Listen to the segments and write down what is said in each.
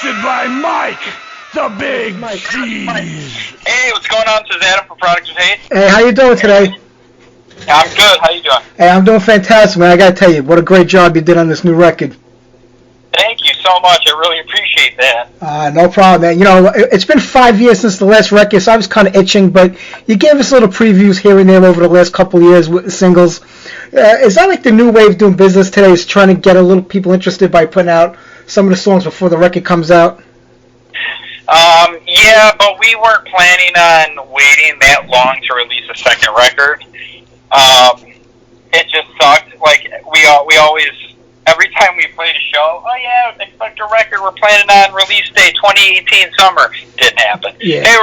Hosted by Mike, the Big Cheese. Hey, what's going on? This is Adam from Products of Hate. Hey, how you doing today? I'm good. How you doing? Hey, I'm doing fantastic, man. I gotta tell you, what a great job you did on this new record. Thank you so much. I really appreciate that. No problem, man. You know, it's been 5 years since the last record, so I was kind of itching, but you gave us little previews here and there over the last couple of years with singles. Is that like the new way of doing business today, is trying to get a little people interested by putting out some of the songs before the record comes out? Yeah, but we weren't planning on waiting that long to release a second record. It just sucked. Like, we always, every time we played a show, oh yeah, expect a record, we're planning on release day 2018 summer. Didn't happen. Yeah. Hey,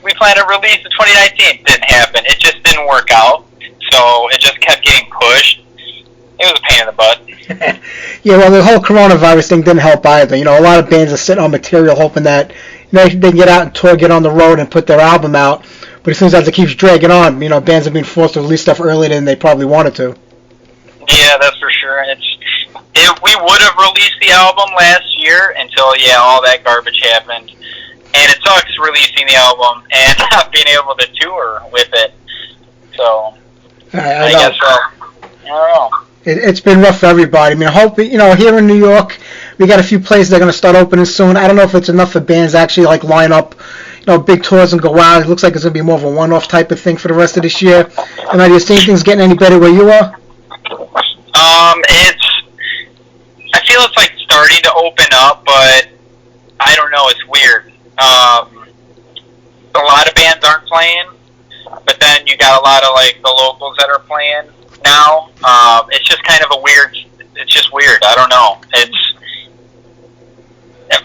we plan to release in 2019. Didn't happen. It just didn't work out. So it just kept getting pushed. It was a pain in the butt. Yeah, well, the whole coronavirus thing didn't help either. You know, a lot of bands are sitting on material hoping that they can get out and tour, get on the road, and put their album out. But as soon as it keeps dragging on, you know, bands are being forced to release stuff earlier than they probably wanted to. Yeah, that's for sure. We would have released the album last year until, all that garbage happened. And it sucks releasing the album and not being able to tour with it. So, I guess so. I don't know. It's been rough for everybody. I mean, I hope, you know, here in New York, we got a few places that are going to start opening soon. I don't know if it's enough for bands to actually, like, line up, you know, big tours and go out. It looks like it's going to be more of a one-off type of thing for the rest of this year. And are you seeing things getting any better where you are? I feel it's, like, starting to open up, but I don't know. It's weird. A lot of bands aren't playing, but then you got a lot of, like, the locals that are playing now. It's just kind of it's just weird. I don't know.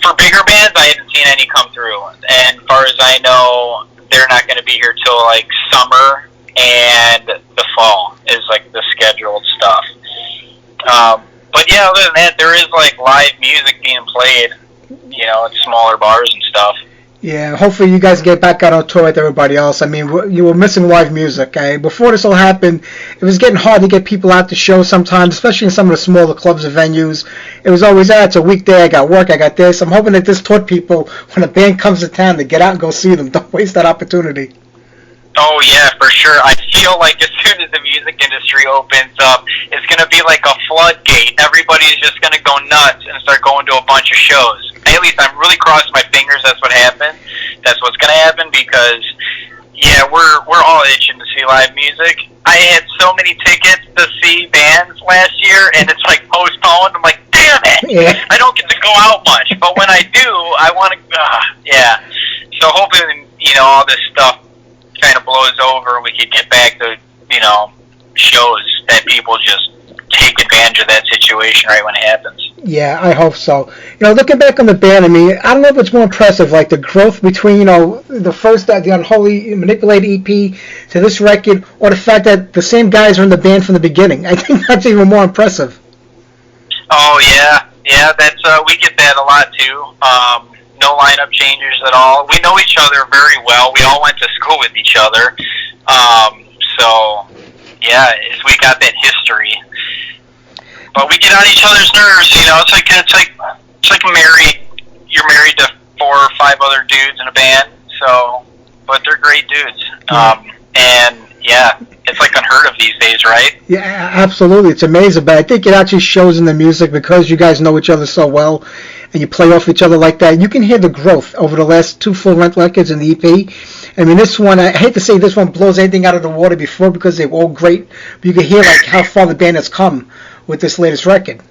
For bigger bands, I haven't seen any come through. And as far as I know, they're not going to be here till like summer and the fall is like the scheduled stuff. But yeah, other than that, there is like live music being played, you know, at smaller bars and stuff. Yeah, hopefully you guys get back out on tour with everybody else. I mean, you were missing live music. Before this all happened, it was getting hard to get people out to shows sometimes, especially in some of the smaller clubs and venues. It was always, it's a weekday, I got work, I got this. I'm hoping that this taught people, when a band comes to town, to get out and go see them. Don't waste that opportunity. Oh, yeah, for sure. I feel like as soon as the music industry opens up, it's going to be like a floodgate. Everybody's just going to go nuts and start going to a bunch of shows. At least I'm really crossing my fingers that's what happened. That's what's going to happen because, we're all itching to see live music. I had so many tickets to see bands last year, and it's like postponed. I'm like, damn it! Yeah. I don't get to go out much. But when I do, I want to, So hoping, all this stuff kind of blows over, we could get back to, shows that people just take advantage of that situation right when it happens. Yeah, I hope so. Looking back on the band, I mean, I don't know if it's more impressive, like the growth between, the first, the Unholy Manipulated EP to this record, or the fact that the same guys are in the band from the beginning. I think that's even more impressive. Oh, yeah. Yeah, that's, we get that a lot, too. No lineup changes at all. We know each other very well. We all went to school with each other. We got that history. But we get on each other's nerves, it's like you're married to 4 or 5 other dudes in a band, but they're great dudes. It's like unheard of these days, right? Yeah, absolutely. It's amazing, but I think it actually shows in the music because you guys know each other so well and you play off each other like that. You can hear the growth over the last 2 full-length records in the EP. I mean, this one, I hate to say this one blows anything out of the water before because they were all great, but you can hear like how far the band has come with this latest record.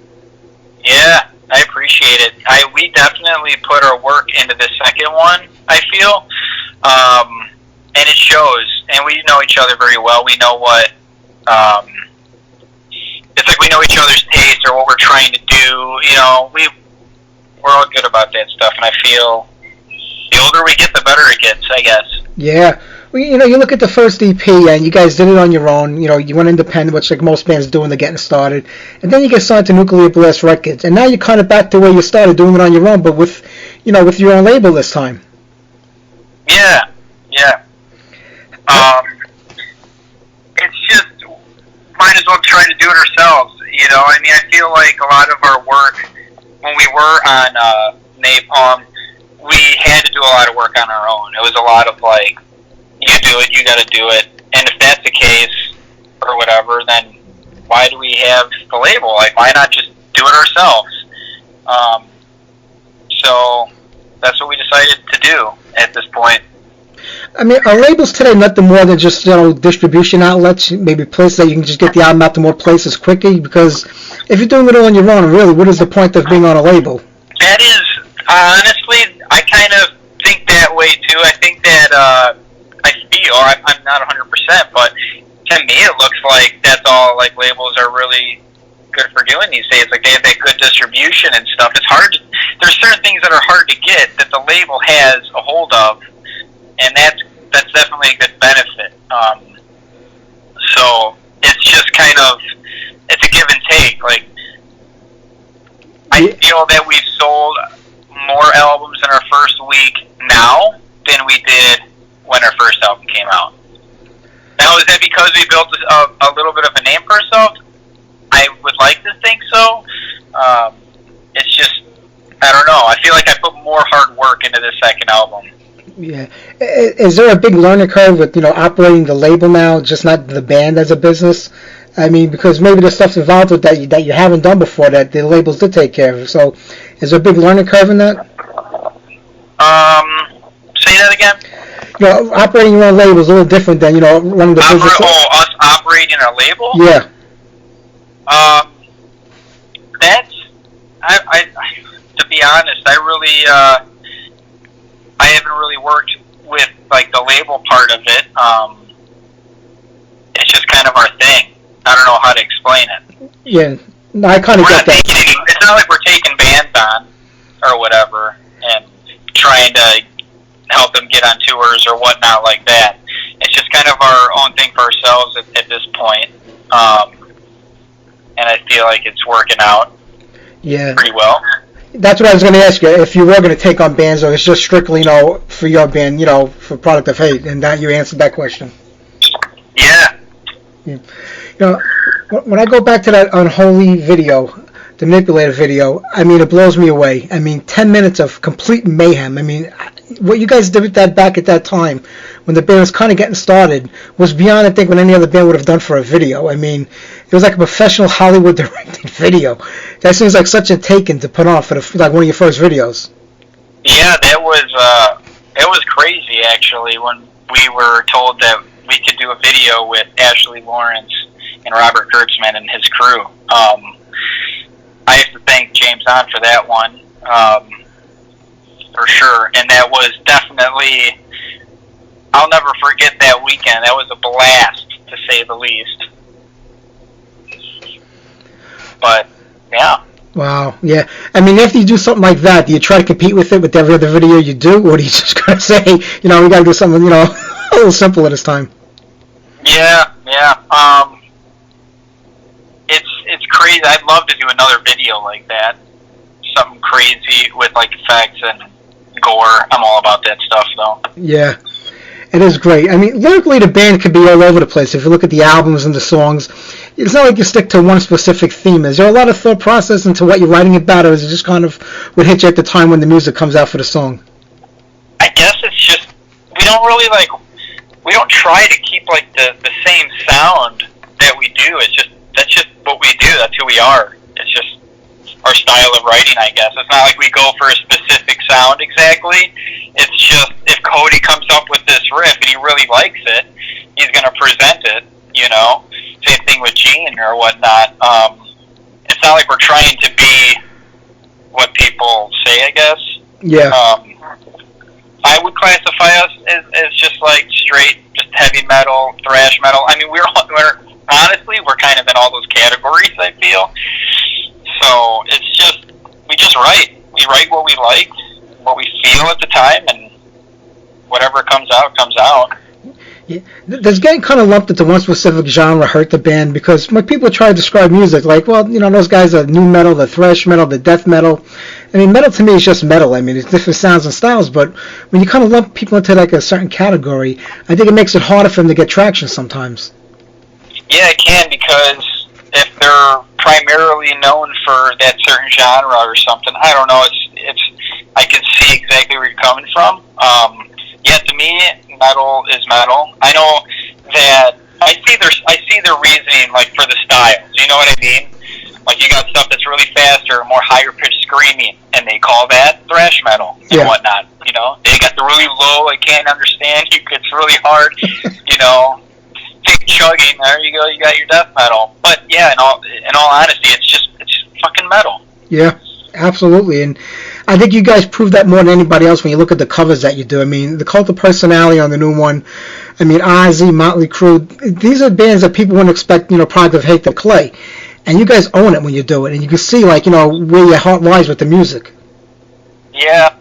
Yeah, I appreciate it. We definitely put our work into the second one, I feel, and it shows. And we know each other very well. We know what it's like. We know each other's taste or what we're trying to do. We're all good about that stuff, and I feel the older we get, the better it gets, I guess. Yeah. Well, you look at the first EP, and you guys did it on your own. You went independent, which like most bands do when they're getting started. And then you get signed to Nuclear Blast Records. And now you're kind of back to where you started, doing it on your own, but with your own label this time. Yeah. It's just, might as well try to do it ourselves, I mean, I feel like a lot of our work, when we were on Napalm, we had to do a lot of work on our own. It was a lot of like, you do it, you got to do it. And if that's the case, or whatever, then why do we have the label? Like, why not just do it ourselves? So that's what we decided to do at this point. I mean, are labels today nothing more than just, distribution outlets, maybe places that you can just get the album out to more places quickly? Because if you're doing it all on your own, really, what is the point of being on a label? That is, honestly, I kind of think that way too. I think that, I'm not 100%, but to me it looks like that's all, like, labels are really good for doing these days. Like, they have that good distribution and stuff. It's hard, there's certain things that are hard to get that the label has a hold of, and that's definitely a good benefit. So it's just kind of, it's a give and take. Like, I feel that we've sold more albums in our first week now than we did when our first album came out. Now, is that because we built a little bit of a name for ourselves? I would like to think so. It's just, I don't know. I feel like I put more hard work into this second album. Yeah. Is there a big learning curve with, operating the label now, just not the band as a business? I mean, because maybe there's stuff involved with that you haven't done before that the labels did take care of. So, is there a big learning curve in that? Say that again? Operating your own label is a little different than, running the business. Us operating our label? Yeah. That's, I to be honest, I haven't really worked with, like, the label part of it. It's just kind of our thing. I don't know how to explain it. Yeah, no, I kind of get that. It's not like we're taking bands on or whatever and trying to help them get on tours or whatnot like that. It's just kind of our own thing for ourselves at this point. And I feel like it's working out pretty well. That's what I was going to ask you. If you were going to take on bands, or it's just strictly, for your band, for Product of Hate, and that you answered that question. Yeah. When I go back to that Unholy video, the Manipulator video, I mean, it blows me away. I mean, 10 minutes of complete mayhem. I mean, what you guys did with that back at that time, when the band was kind of getting started, was beyond, I think, what any other band would have done for a video. I mean, it was like a professional Hollywood-directed video. That seems like such a taken to put on for like one of your first videos. Yeah, it was crazy, actually, when we were told that we could do a video with Ashley Lawrence and Robert Kurtzman and his crew. I have to thank James on for that one, for sure. And that was definitely, I'll never forget that weekend. That was a blast, to say the least. But, yeah. Wow, yeah. I mean, after you do something like that, do you try to compete with it with every other video you do, or do you just kind of say, we got to do something, a little simpler this time? Yeah. It's crazy. I'd love to do another video like that. Something crazy with, like, effects and gore. I'm all about that stuff, though. Yeah. It is great. I mean, lyrically, the band could be all over the place. If you look at the albums and the songs, it's not like you stick to one specific theme. Is there a lot of thought process into what you're writing about, or is it just kind of what hits you at the time when the music comes out for the song? I guess it's just, we don't try to keep, like, the same sound that we do. That's just what we do. That's who we are. It's just our style of writing, I guess. It's not like we go for a specific sound exactly. It's just, if Cody comes up with this riff and he really likes it, he's going to present it, Same thing with Gene or whatnot. It's not like we're trying to be what people say, I guess. Yeah. I would classify us as just like straight, just heavy metal, thrash metal. I mean, we're honestly, we're kind of in all those categories, I feel. So it's just, we just write. We write what we like, what we feel at the time, and whatever comes out, comes out. Yeah. Does getting kind of lumped into one specific genre hurt the band? Because when people try to describe music, like, well, those guys are new metal, the thrash metal, the death metal. I mean, metal to me is just metal. I mean, it's different sounds and styles, but when you kind of lump people into like a certain category, I think it makes it harder for them to get traction sometimes. Yeah, it can, because if they're primarily known for that certain genre or something, I don't know. I can see exactly where you're coming from. Yeah, to me, metal is metal. I know that I see their reasoning, like, for the styles. You know what I mean? Like, you got stuff that's really faster, more higher pitched screaming, and they call that thrash metal and whatnot. You know, they got the really low, I can't understand you. It's really hard. You know, big chugging. There you go. You got your death metal. But yeah, in all honesty, it's just fucking metal. Yeah, absolutely. And I think you guys prove that more than anybody else when you look at the covers that you do. I mean, the Cult of Personality on the new one. I mean, Ozzy, Motley Crue. These are bands that people wouldn't expect, you know, Product of Hate to play. And you guys own it when you do it, and you can see, like, you know, where your heart lies with the music. Yeah,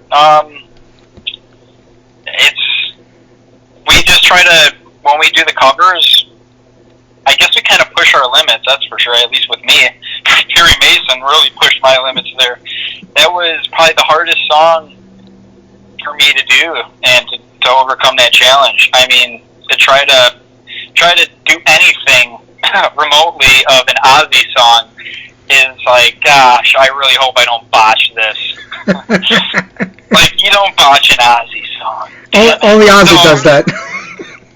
we just try to, when we do the covers, I guess we kind of push our limits, that's for sure, at least with me. Perry Mason really pushed my limits there. That was probably the hardest song for me to do, and to overcome that challenge. I mean, to try to do anything remotely of an Ozzy song is like, gosh, I really hope I don't botch this. Like, you don't botch an Ozzy song. Only Ozzy does that.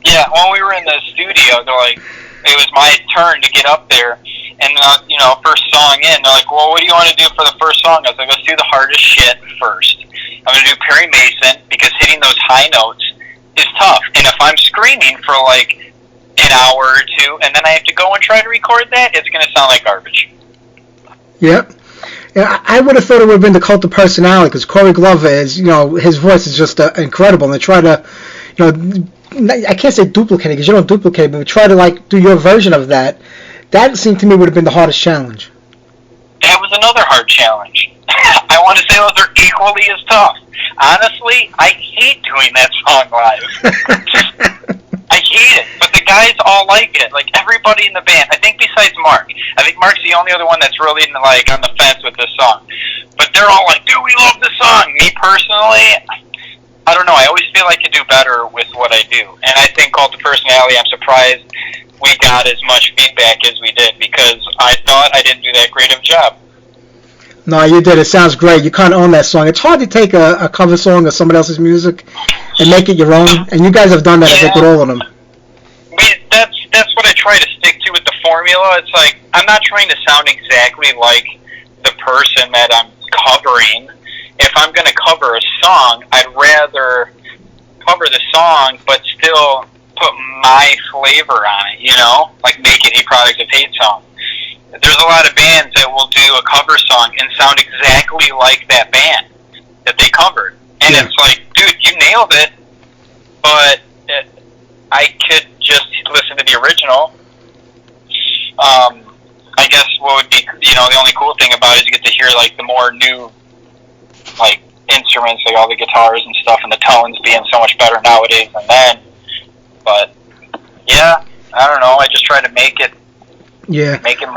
Yeah, when we were in the studio, they're like, it was my turn to get up there, and you know, first song in, they're like, well, what do you want to do for the first song? I was like, let's do the hardest shit first. I'm going to do Perry Mason, because hitting those high notes is tough, and if I'm screaming for like an hour or two, and then I have to go and try to record that, it's going to sound like garbage. Yep. Yeah, I would have thought it would have been the Cult of Personality, because Corey Glover is, you know, his voice is just incredible, and they try to, you know, I can't say duplicate it, because you don't duplicate it, but try to, like, do your version of that. That seemed to me would have been the hardest challenge. That was another hard challenge. I want to say those are equally as tough. Honestly, I hate doing that song live. I hate it, but the guys all like it. Like, everybody in the band. I think besides Mark. I think Mark's the only other one that's really, like, on the fence with this song. But they're all like, dude, we love this song. Me personally, I don't know. I always feel I could do better with what I do. And I think Cult of Personality, I'm surprised we got as much feedback as we did, because I thought I didn't do that great of a job. No, you did. It sounds great. You kind of own that song. It's hard to take a cover song of somebody else's music and make it your own, and you guys have done that, I think, with all of them. That's what I try to stick to with the formula. It's like, I'm not trying to sound exactly like the person that I'm covering. If I'm going to cover a song, I'd rather cover the song, but still put my flavor on it, you know? Like, make it a Product of Hate song. There's a lot of bands that will do a cover song and sound exactly like that band that they covered. And it's like, dude, you nailed it, but I could just listen to the original. I guess what would be, you know, the only cool thing about it is you get to hear, like, the more new, like, instruments, like all the guitars and stuff, and the tones being so much better nowadays than then. But, yeah, I don't know. I just try to make it give it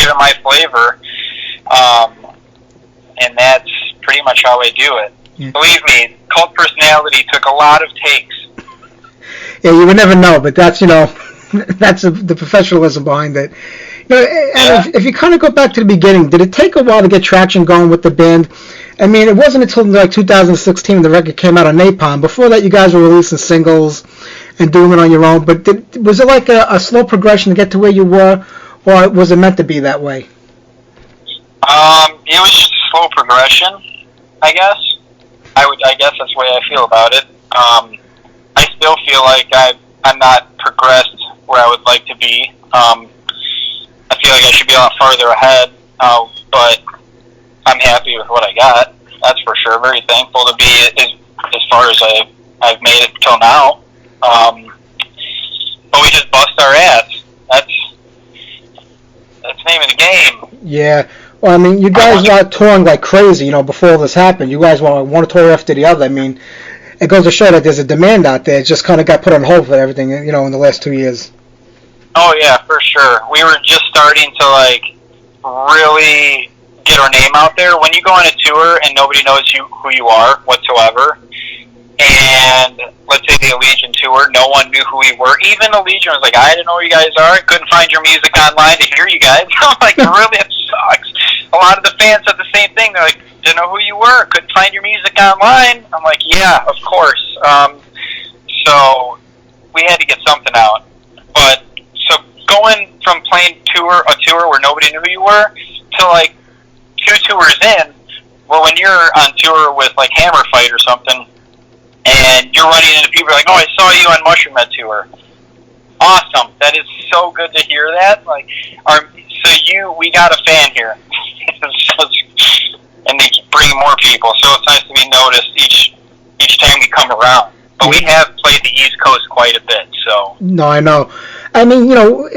my flavor. And that's pretty much how I do it. Yeah. Believe me, Cult Personality took a lot of takes. Yeah, you would never know, but that's, you know, that's the professionalism behind it. You know, and if you kind of go back to the beginning, did it take a while to get traction going with the band? I mean, it wasn't until like 2016 the record came out on Napalm. Before that, you guys were releasing singles and doing it on your own. But was it like a slow progression to get to where you were, or was it meant to be that way? It was just a slow progression, I guess. I guess that's the way I feel about it. I still feel like I'm not progressed where I would like to be. I feel like I should be a lot farther ahead, but I'm happy with what I got. That's for sure. Very thankful to be as far as I've made it till now. But we just bust our ass. That's the name of the game. Yeah. Well, I mean, you guys are touring like crazy, you know, before all this happened. You guys want one tour after the other. I mean, it goes to show that there's a demand out there. It just kind of got put on hold for everything, you know, in the last 2 years. Oh, yeah, for sure. We were just starting to, like, really get our name out there. When you go on a tour and nobody knows who you are whatsoever, and let's say the Allegiant tour, no one knew who we were. Even Allegiant was like, I don't know who you guys are. I couldn't find your music online to hear you guys. I'm like, really? That sucks. a lot of the fans said the same thing. They're like, didn't know who you were, couldn't find your music online. I'm like, yeah, of course. So we had to get something out. But so going from playing a tour where nobody knew who you were to like 2 tours in, well, when you're on tour with like Hammer Fight or something, and you're running into people like, oh, I saw you on Mushroom Head tour. Awesome. That is so good to hear that. Like, we got a fan here. And they keep bringing more people, so it's nice to be noticed each time we come around. But we have played the East Coast quite a bit, so. No, I know. I mean,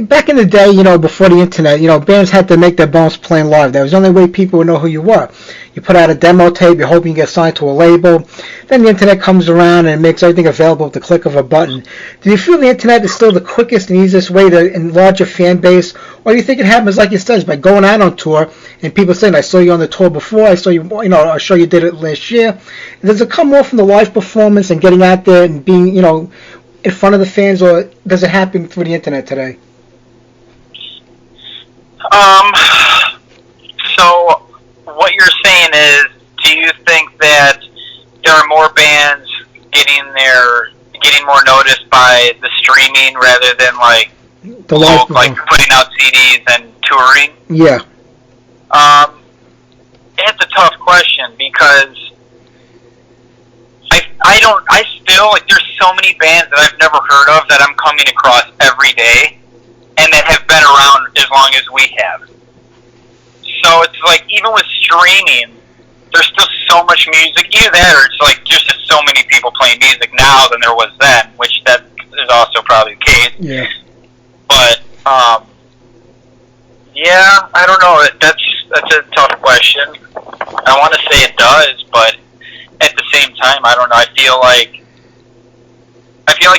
back in the day, before the internet, bands had to make their bones playing live. That was the only way people would know who you were. You put out a demo tape, you're hoping you get signed to a label. Then the internet comes around and it makes everything available at the click of a button. Do you feel the internet is still the quickest and easiest way to enlarge your fan base? Or do you think it happens, like you said, by going out on tour and people saying, I saw you on the tour before, I saw you, a show you did it last year. Does it come more from the live performance and getting out there and being, in front of the fans, or does it happen through the internet today? So what you're saying is, do you think that there are more bands getting more noticed by the streaming rather than like putting out CDs and touring? Yeah. It's a tough question because I still, like, there's so many bands that I've never heard of that I'm coming across every day and that have been around as long as we have. So it's like, even with streaming, there's still so much music. Either that or it's like, there's just so many people playing music now than there was then, which that is also probably the case. Yeah. But, yeah, I don't know. That's a tough question. I want to say it does, but at the same time, I don't know. I feel like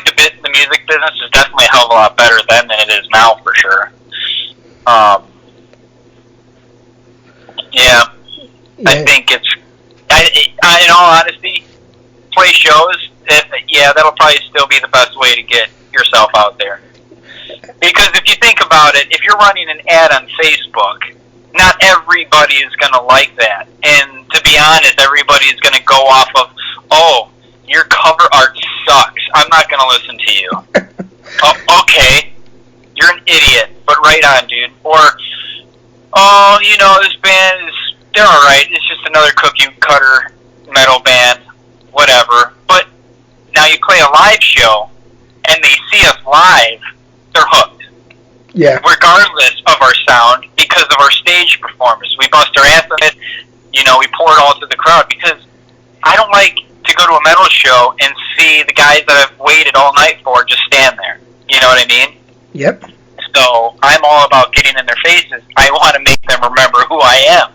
the music business is definitely a hell of a lot better then than it is now, for sure. Yeah. I think it's. In all honesty, play shows. That'll probably still be the best way to get yourself out there. Because if you think about it, if you're running an ad on Facebook, not everybody is going to like that. And to be honest, everybody's going to go off of, oh, your cover art sucks. I'm not going to listen to you. Oh, okay. You're an idiot, but right on, dude. Or, oh, this band they're alright. It's just another cookie cutter metal band, whatever. But now you play a live show, and they see us live, they're hooked. Yeah. Regardless of our sound, because of our stage performance. We bust our ass on it, we pour it all to the crowd, because I don't like to go to a metal show and see the guys that I've waited all night for just stand there. You know what I mean? Yep. So I'm all about getting in their faces. I want to make them remember who I am.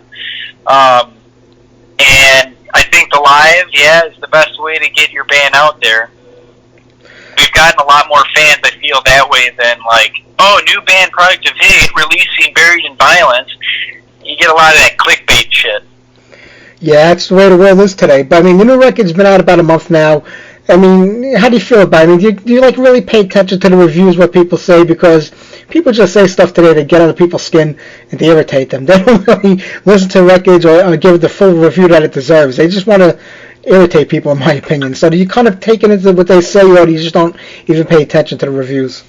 And I think the live, is the best way to get your band out there. We've gotten a lot more fans, I feel, that way than like, oh, new band product of hate, releasing Buried in Violence. You get a lot of that clickbait shit. Yeah, that's the way the world is today. But I mean, the new record's been out about a month now. I mean, how do you feel about it? I mean, do you like really pay attention to the reviews, what people say? Because people just say stuff today to get under people's skin and to irritate them. They don't really listen to records or give it the full review that it deserves. They just want to irritate people, in my opinion. So do you kind of take it into what they say, or do you just don't even pay attention to the reviews?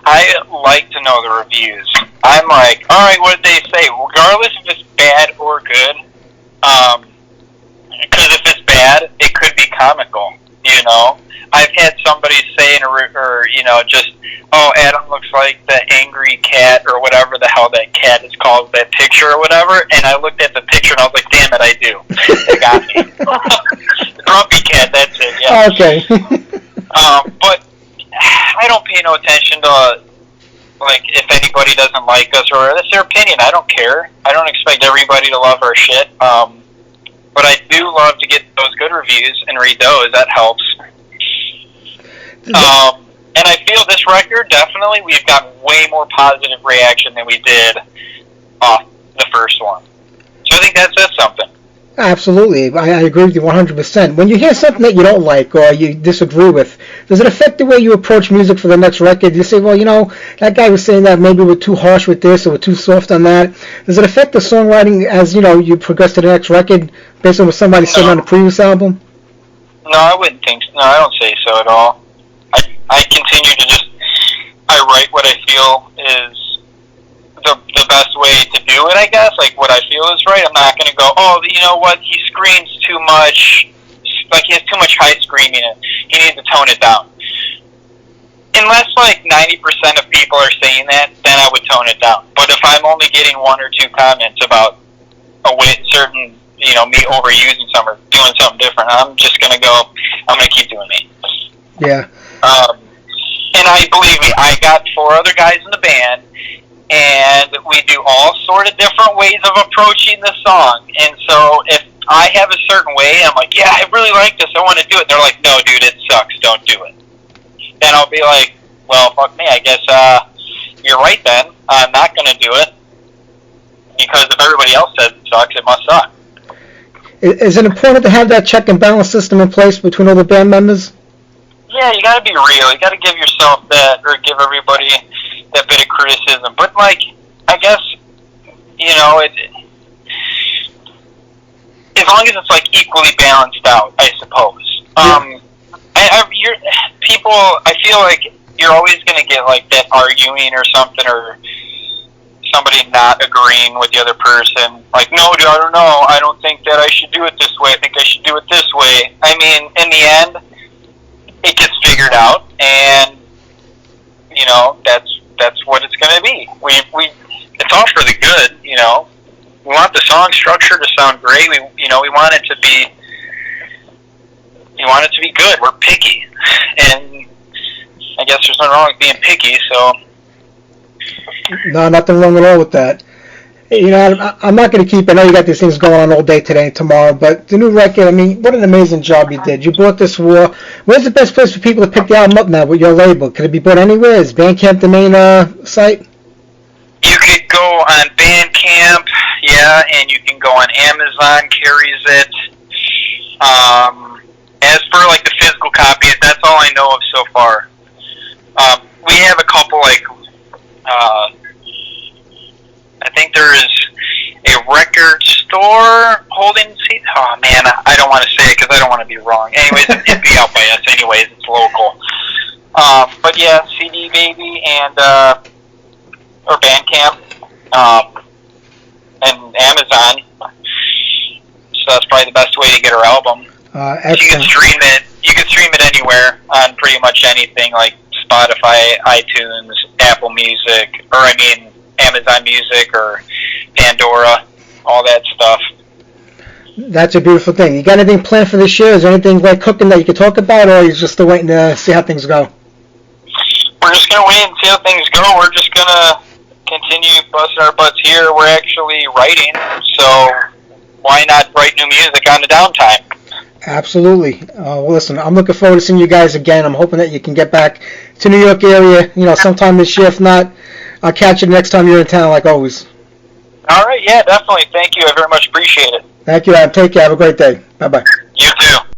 I like to know the reviews. I'm like, all right, what did they say? Regardless if it's bad or good, because if it's bad, it could be comical, I've had somebody say just, oh, Adam looks like the angry cat or whatever the hell that cat is called, that picture or whatever, and I looked at the picture and I was like, damn it, I do. They got me. Grumpy cat, that's it, yeah. Okay. But I don't pay no attention to, like, if anybody doesn't like us, or that's their opinion. I don't care. I don't expect everybody to love our shit. But I do love to get those good reviews and read those. That helps. And I feel this record, definitely, we've got way more positive reaction than we did off the first one. So I think that says something. Absolutely. I agree with you 100%. When you hear something that you don't like or you disagree with, Does it affect the way you approach music for the next record? Do you say, well, that guy was saying that maybe we're too harsh with this or we're too soft on that? Does it affect the songwriting as, you progress to the next record based on what somebody said on the previous album? No, I wouldn't think so. No, I don't say so at all. I continue to I write what I feel is the best way to do it, I guess. Like, what I feel is right. I'm not going to go, oh, you know what, he screams too much. Like, he has too much high screaming. He needs to tone it down. Unless, 90% of people are saying that, then I would tone it down. But if I'm only getting one or two comments about certain, me overusing something or doing something different, I'm just going to go, I'm going to keep doing me. Yeah. And believe me, I got 4 other guys in the band, and we do all sort of different ways of approaching the song. And so if I have a certain way, I'm like, yeah, I really like this, I want to do it. And they're like, no, dude, it sucks, don't do it. Then I'll be like, well, fuck me, I guess you're right then. I'm not going to do it. Because if everybody else says it sucks, it must suck. Is it important to have that check and balance system in place between all the band members? Yeah, you got to be real. You got to give yourself that, or give everybody that bit of criticism. But, I guess, as long as it's, equally balanced out, I suppose. I feel like you're always going to get, that arguing or something, or somebody not agreeing with the other person. Like, no, dude, I don't know. I don't think that I should do it this way. I think I should do it this way. I mean, in the end, it gets figured out, and, that's what it's going to be. It's all for the good, We want the song structure to sound great. We want it to be, good. We're picky, and I guess there's nothing wrong with being picky, so. No, nothing wrong at all with that. I'm not going to keep, I know you got these things going on all day today and tomorrow, but the new record, I mean, what an amazing job you did. You brought this war. Where's the best place for people to pick the album up now with your label? Could it be bought anywhere? Is Bandcamp the main site? You could go on Bandcamp, yeah, and you can go on Amazon, carries it. As for, the physical copies, that's all I know of so far. We have a couple, I think there's a record store holding seats. Oh, man, I don't want to say it because I don't want to be wrong. Anyways, it'd be out by us anyways. It's local. But, yeah, CD Baby and, or Bandcamp, and Amazon. So that's probably the best way to get our album. You can stream it. You can stream it anywhere on pretty much anything like Spotify, iTunes, Apple Music, or Amazon Music or Pandora, all that stuff. That's a beautiful thing. You got anything planned for this year? Is there anything cooking that you can talk about, or are you just still waiting to see how things go? We're just going to wait and see how things go. We're just going to continue busting our butts here. We're actually writing, so why not write new music on the downtime? Absolutely. Well, listen, I'm looking forward to seeing you guys again. I'm hoping that you can get back to New York area, sometime this year. If not, I'll catch you next time you're in town, like always. All right, yeah, definitely. Thank you. I very much appreciate it. Thank you, Adam. Take care. Have a great day. Bye-bye. You too.